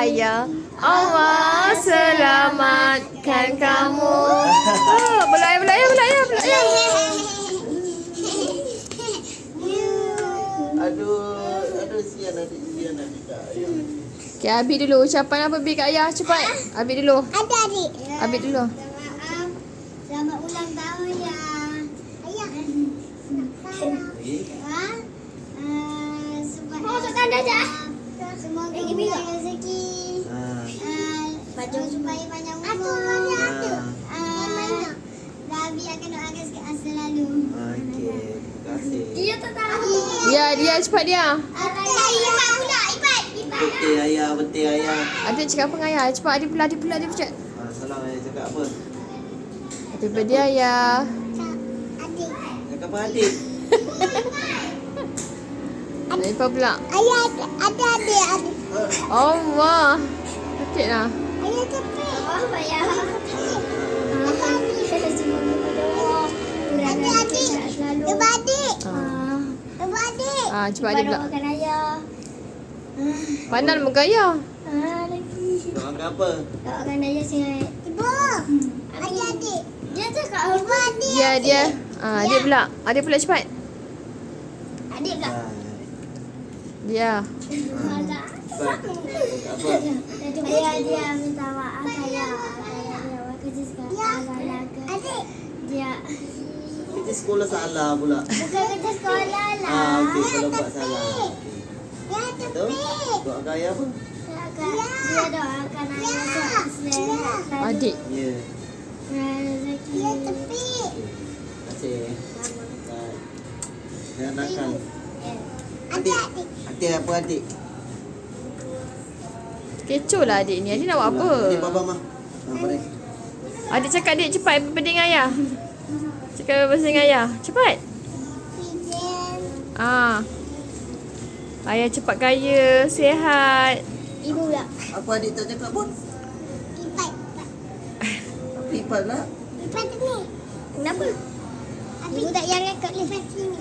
ayah. Allah selamatkan kamu. Belak ayah. Aduh sian adik Kak. Okay, Abi dulu. Ucapan apa Bi kat ayah? Cepat. Abi dulu. Ada adik. Abi dulu. Maaf. Selamat ulang tahun ya. Ayah. Semoga tanda dah. Semoga banyak rezeki. Baju supaya panjang umur. Rabi akan doakan selalu. Okey, terima kasih. Dia tak tahu. Ya, dia cepat dia. Ipat pula. Betul ayah. Adik cakap apa dengan ayah? Cepat adik pula dia cepat. Salam ayah cakap apa? Happy birthday ayah. Adik. Cakap apa adik? Lepas pula. Ayah ada adik. Allah. Sakit lah. Ayah cepat. Apa ya? Adik. Cuba adik. Cuba adik. Cepat adik pula. Doakan ayah. Pandang muka ayah. Lagi. Doakan apa? Doakan ayah sihat. Ibu. Adik. Dia cakap ibu adik. Ya, dia. Adik pula. Adik pula cepat. Adik tak? Dia. Cepat. Apa? Dia minta maaf ayah. Ayah buat kerja sekarang. Adik. Dia Kita sekolah salah pula. bukan kerja sekolah lah. Okey kalau buat salah. Ya Betul? Doakan ayah apa? Dia doakan ayah sehat. Adik. Ya. Rezeki. Ya tepi. Terima kasih. Jangan nakal. Adik. Adik apa adik? Kecoh lah adik ni. Adik nak buat apa? Adik baba mah. Mari. Adik cakap adik cepat happy birthday dengan ayah. Cakap happy birthday dengan ayah. Cepat. Ayah cepat kaya, sihat. Ibu pula. Apa adik tak cakap pun? Ipat. Apa ipat lah? Ipat ni. Kenapa? Ibu tak yang rekod ni. Ipat sini.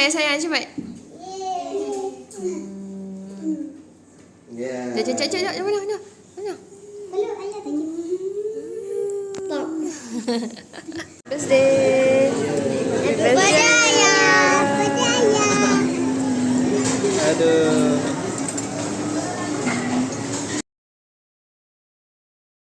Sayang cepat. Ya. Jom mana? Hello, ayah thank you. Stop. Birthday. Happy birthday ayah. Aduh.